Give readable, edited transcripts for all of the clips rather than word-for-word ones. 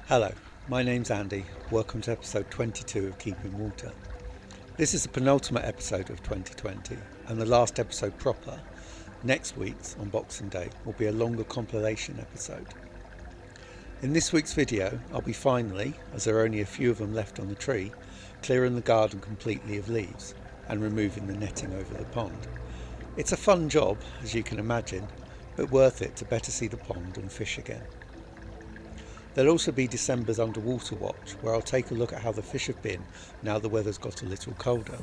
Hello, my name's Andy. Welcome to episode 22 of Keeping Water. This is the penultimate episode of 2020 and the last episode proper. Next week's, on Boxing Day, will be a longer compilation episode. In this week's video, I'll be finally, as there are only a few of them left on the tree, clearing the garden completely of leaves and removing the netting over the pond. It's a fun job, as you can imagine, but worth it to better see the pond and fish again. There'll also be December's underwater watch, where I'll take a look at how the fish have been now the weather's got a little colder.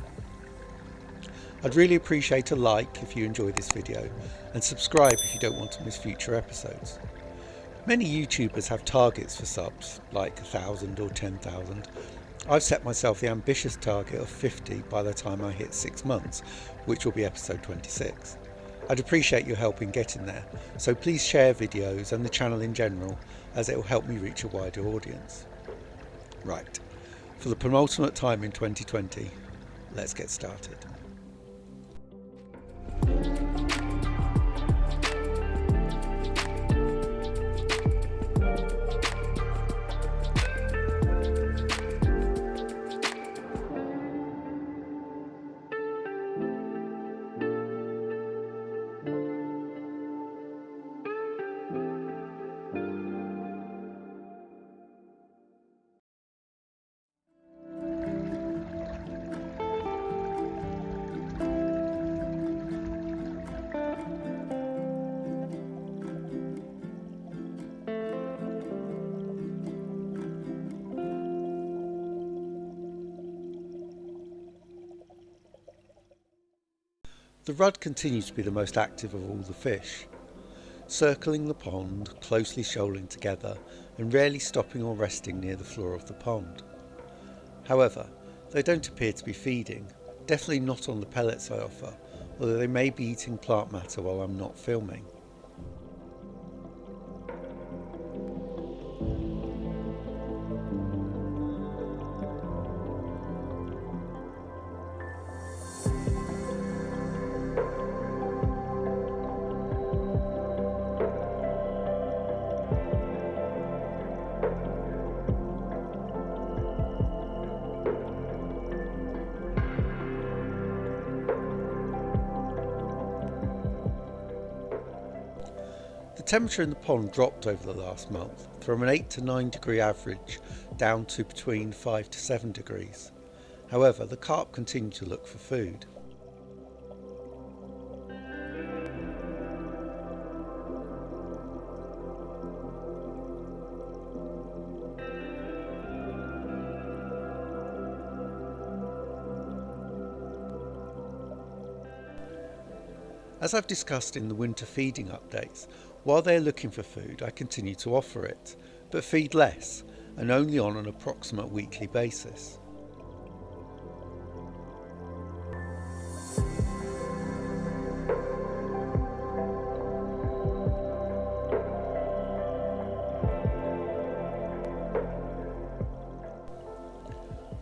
I'd really appreciate a like if you enjoy this video, and subscribe if you don't want to miss future episodes. Many YouTubers have targets for subs, like 1,000 or 10,000. I've set myself the ambitious target of 50 by the time I hit 6 months, which will be episode 26. I'd appreciate your help in getting there, so please share videos and the channel in general, as it will help me reach a wider audience. Right, for the penultimate time in 2020, let's get started. The rudd continues to be the most active of all the fish, circling the pond, closely shoaling together and rarely stopping or resting near the floor of the pond. However, they don't appear to be feeding, definitely not on the pellets I offer, although they may be eating plant matter while I'm not filming. The temperature in the pond dropped over the last month, from an 8 to 9 degree average down to between 5 to 7 degrees. However, the carp continue to look for food. As I've discussed in the winter feeding updates, while they are looking for food, I continue to offer it, but feed less and only on an approximate weekly basis.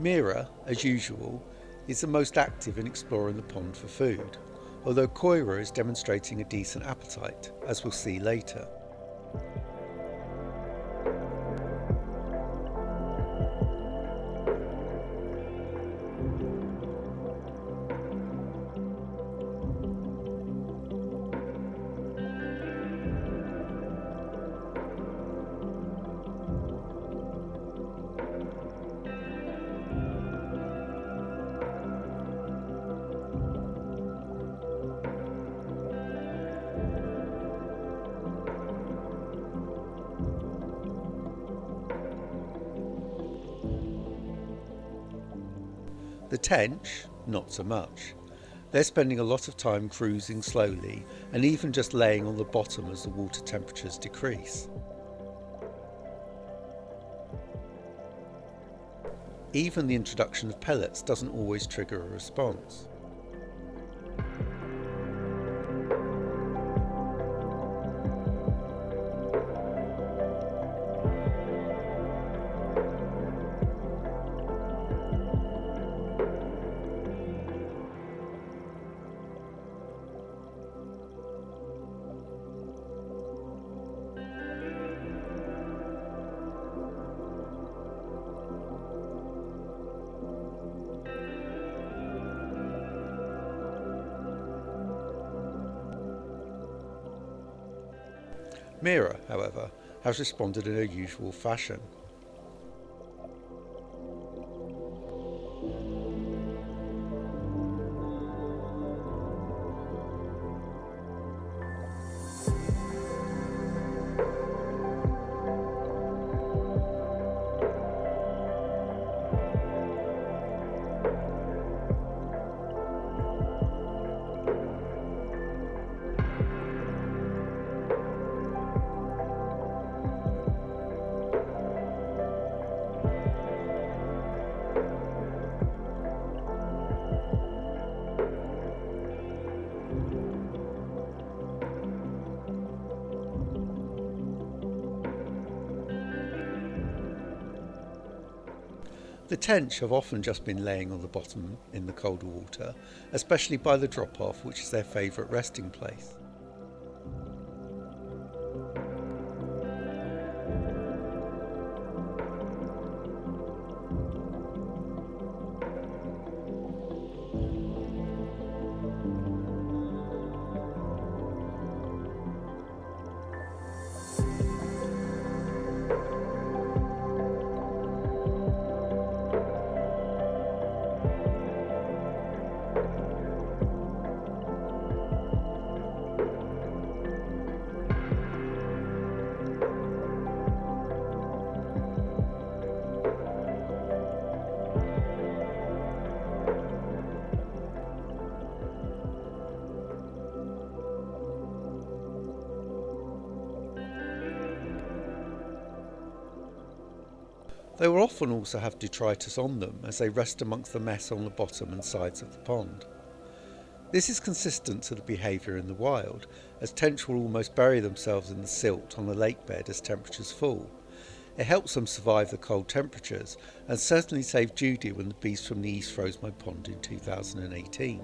Mira, as usual, is the most active in exploring the pond for food, although Koira is demonstrating a decent appetite, as we'll see later. The tench, not so much. They're spending a lot of time cruising slowly and even just laying on the bottom as the water temperatures decrease. Even the introduction of pellets doesn't always trigger a response. Mira, however, has responded in her usual fashion. The tench have often just been laying on the bottom in the colder water, especially by the drop-off, which is their favourite resting place. They will often also have detritus on them as they rest amongst the mess on the bottom and sides of the pond. This is consistent to the behaviour in the wild, as tench will almost bury themselves in the silt on the lake bed as temperatures fall. It helps them survive the cold temperatures, and certainly saved Judy when the beast from the east froze my pond in 2018.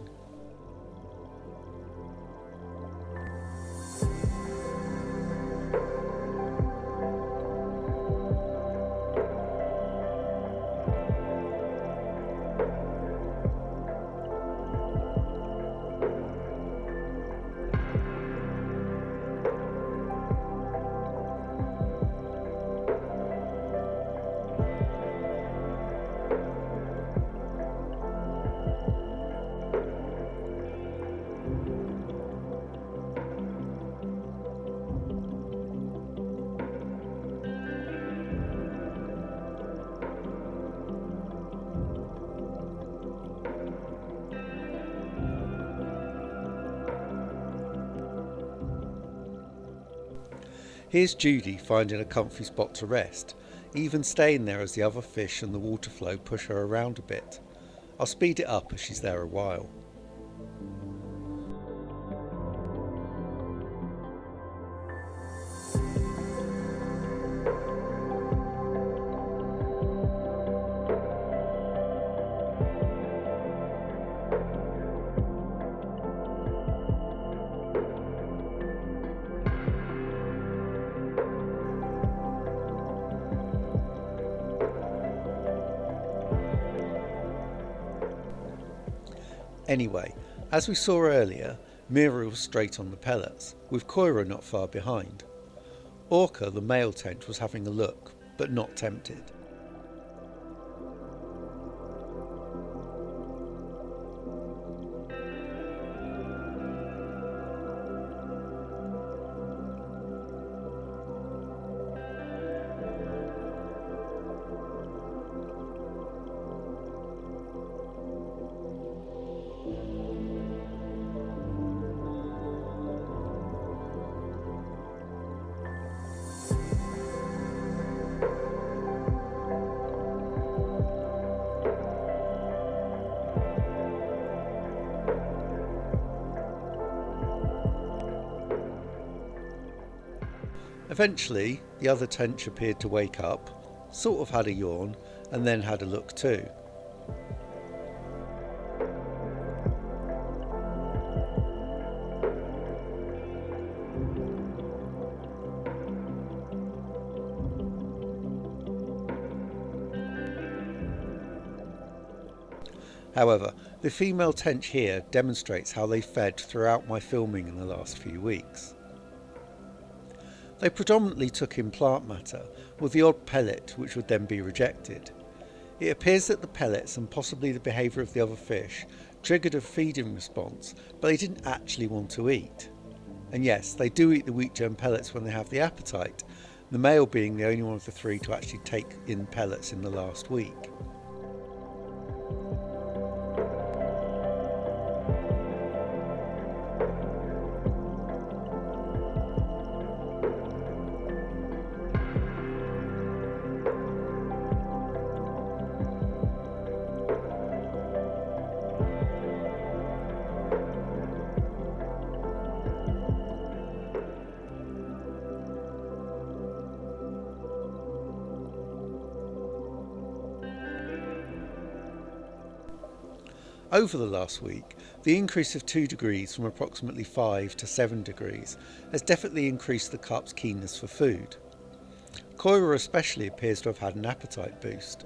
Here's Judy finding a comfy spot to rest, even staying there as the other fish and the water flow push her around a bit. I'll speed it up as she's there a while. Anyway, as we saw earlier, Mira was straight on the pellets, with Koira not far behind. Orca, the male tench, was having a look, but not tempted. Eventually, the other tench appeared to wake up, sort of had a yawn, and then had a look too. However, the female tench here demonstrates how they fed throughout my filming in the last few weeks. They predominantly took in plant matter, with the odd pellet which would then be rejected. It appears that the pellets and possibly the behaviour of the other fish triggered a feeding response, but they didn't actually want to eat. And yes, they do eat the wheat germ pellets when they have the appetite, the male being the only one of the three to actually take in pellets in the last week. Over the last week, the increase of 2 degrees from approximately 5 to 7 degrees has definitely increased the carp's keenness for food. Koira especially appears to have had an appetite boost.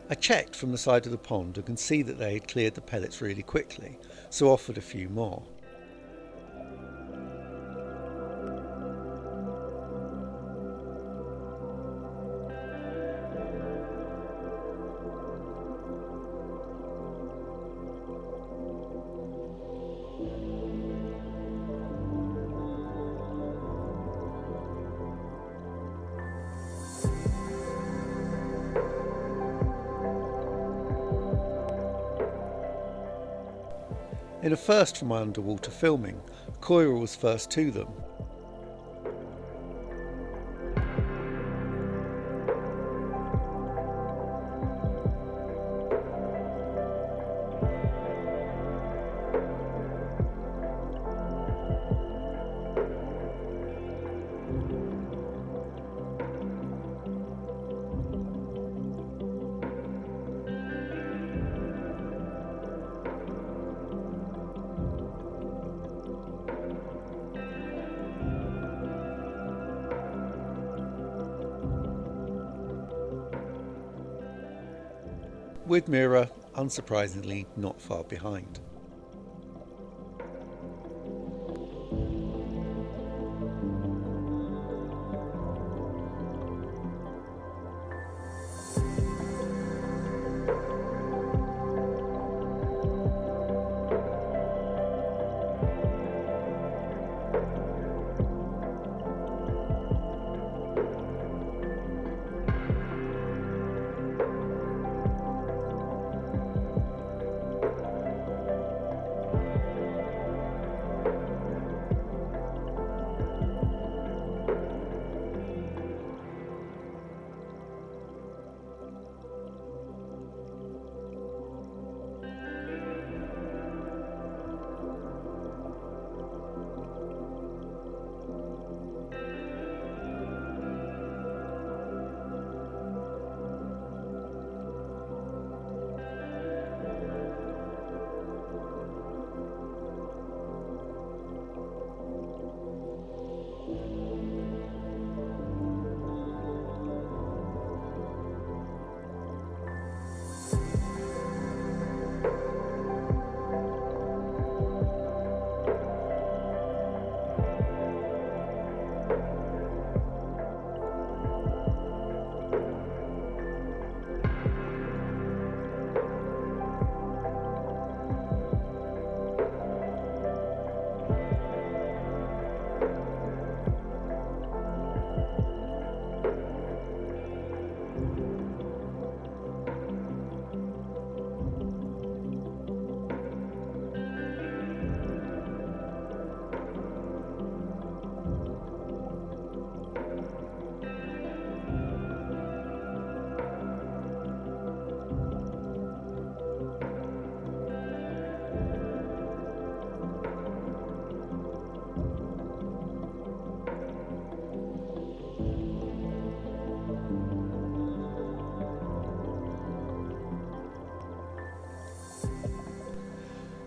I checked from the side of the pond and could see that they had cleared the pellets really quickly, so offered a few more. In a first for my underwater filming, Koira was first to them. With Mira, unsurprisingly, not far behind.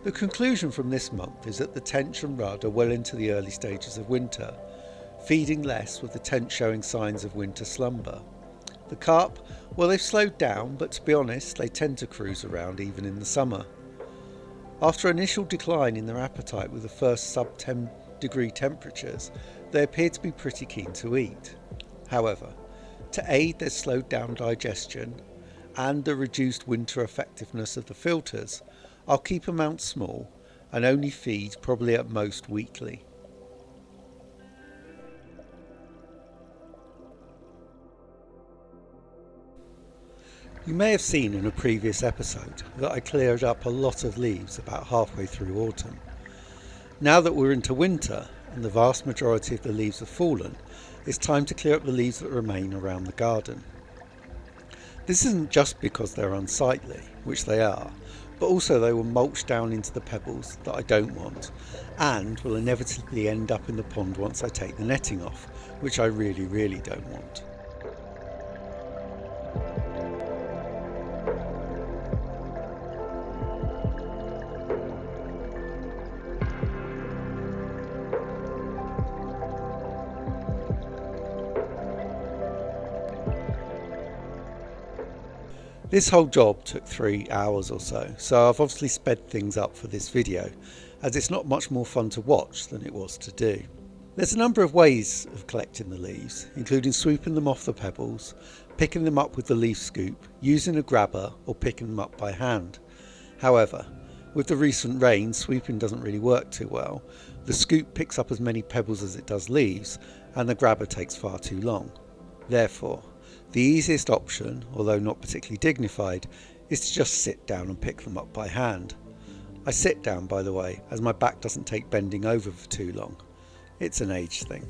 The conclusion from this month is that the tench and rudd are well into the early stages of winter, feeding less with the tench showing signs of winter slumber. The carp, well, they've slowed down, but to be honest, they tend to cruise around even in the summer. After an initial decline in their appetite with the first sub 10 degree temperatures, they appear to be pretty keen to eat. However, to aid their slowed down digestion and the reduced winter effectiveness of the filters, I'll keep amounts small and only feed probably at most weekly. You may have seen in a previous episode that I cleared up a lot of leaves about halfway through autumn. Now that we're into winter and the vast majority of the leaves have fallen, it's time to clear up the leaves that remain around the garden. This isn't just because they're unsightly, which they are, but also they will mulch down into the pebbles that I don't want and will inevitably end up in the pond once I take the netting off, which I really don't want. This whole job took 3 hours or so I've obviously sped things up for this video, as it's not much more fun to watch than it was to do. There's a number of ways of collecting the leaves, including sweeping them off the pebbles, picking them up with the leaf scoop, using a grabber, or picking them up by hand. However, with the recent rain, sweeping doesn't really work too well. The scoop picks up as many pebbles as it does leaves, and the grabber takes far too long. Therefore, the easiest option, although not particularly dignified, is to just sit down and pick them up by hand. I sit down, by the way, as my back doesn't take bending over for too long. It's an age thing.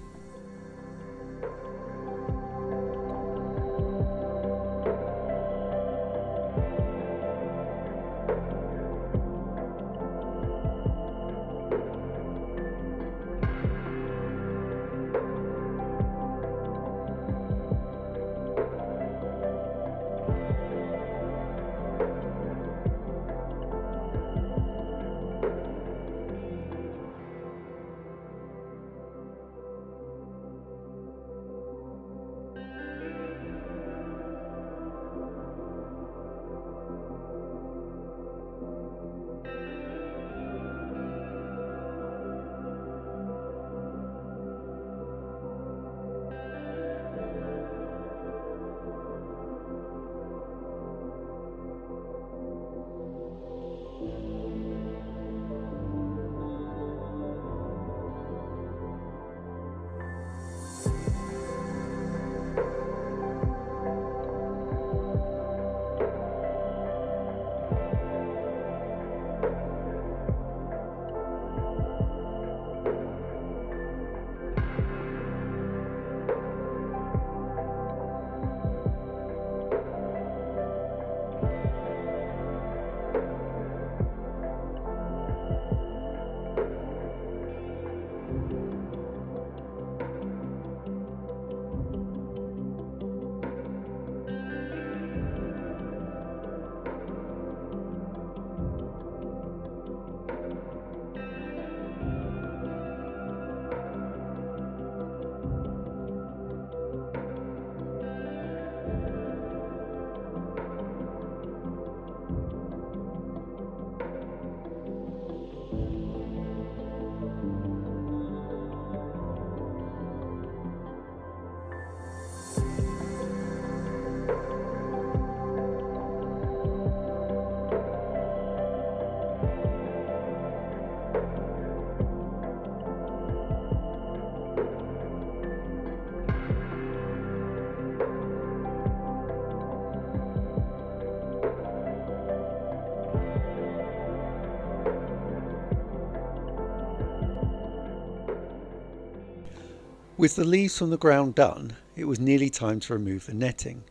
With the leaves from the ground done, it was nearly time to remove the netting,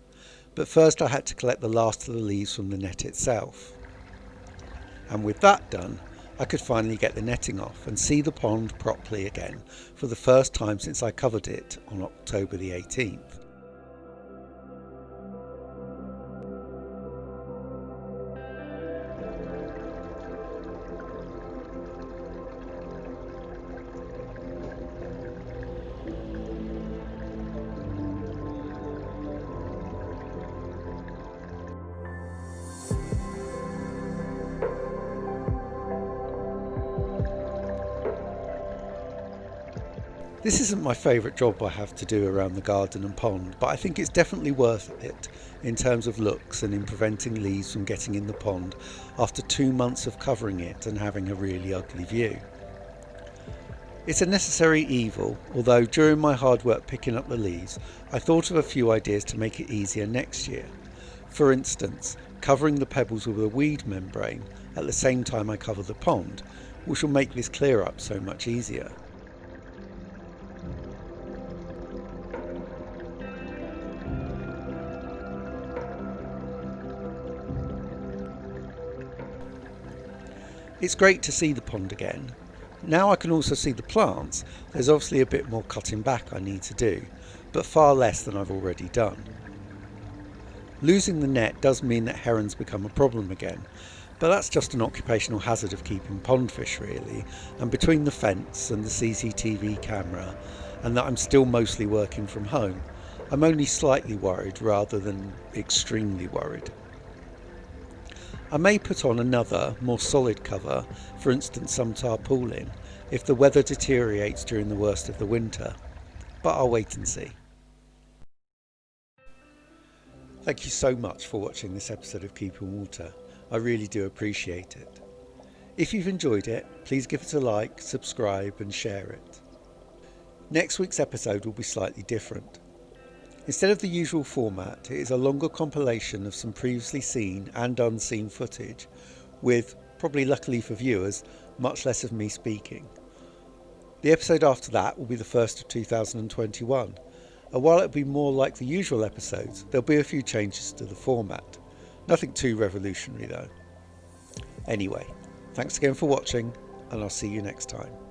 but first I had to collect the last of the leaves from the net itself. And with that done, I could finally get the netting off and see the pond properly again for the first time since I covered it on October the 18th. This isn't my favourite job I have to do around the garden and pond, but I think it's definitely worth it in terms of looks and in preventing leaves from getting in the pond after 2 months of covering it and having a really ugly view. It's a necessary evil, although during my hard work picking up the leaves, I thought of a few ideas to make it easier next year. For instance, covering the pebbles with a weed membrane at the same time I cover the pond, which will make this clear up so much easier. It's great to see the pond again. Now I can also see the plants. There's obviously a bit more cutting back I need to do, but far less than I've already done. Losing the net does mean that herons become a problem again, but that's just an occupational hazard of keeping pond fish really, and between the fence and the CCTV camera, and that I'm still mostly working from home, I'm only slightly worried rather than extremely worried. I may put on another, more solid cover, for instance some tarpaulin, if the weather deteriorates during the worst of the winter, but I'll wait and see. Thank you so much for watching this episode of Keeping Water. I really do appreciate it. If you've enjoyed it, please give it a like, subscribe and share it. Next week's episode will be slightly different. Instead of the usual format, it is a longer compilation of some previously seen and unseen footage with probably luckily for viewers, much less of me speaking. The episode after that will be the first of 2021, and while it'll be more like the usual episodes, there'll be a few changes to the format. Nothing too revolutionary though. Anyway, thanks again for watching, and I'll see you next time.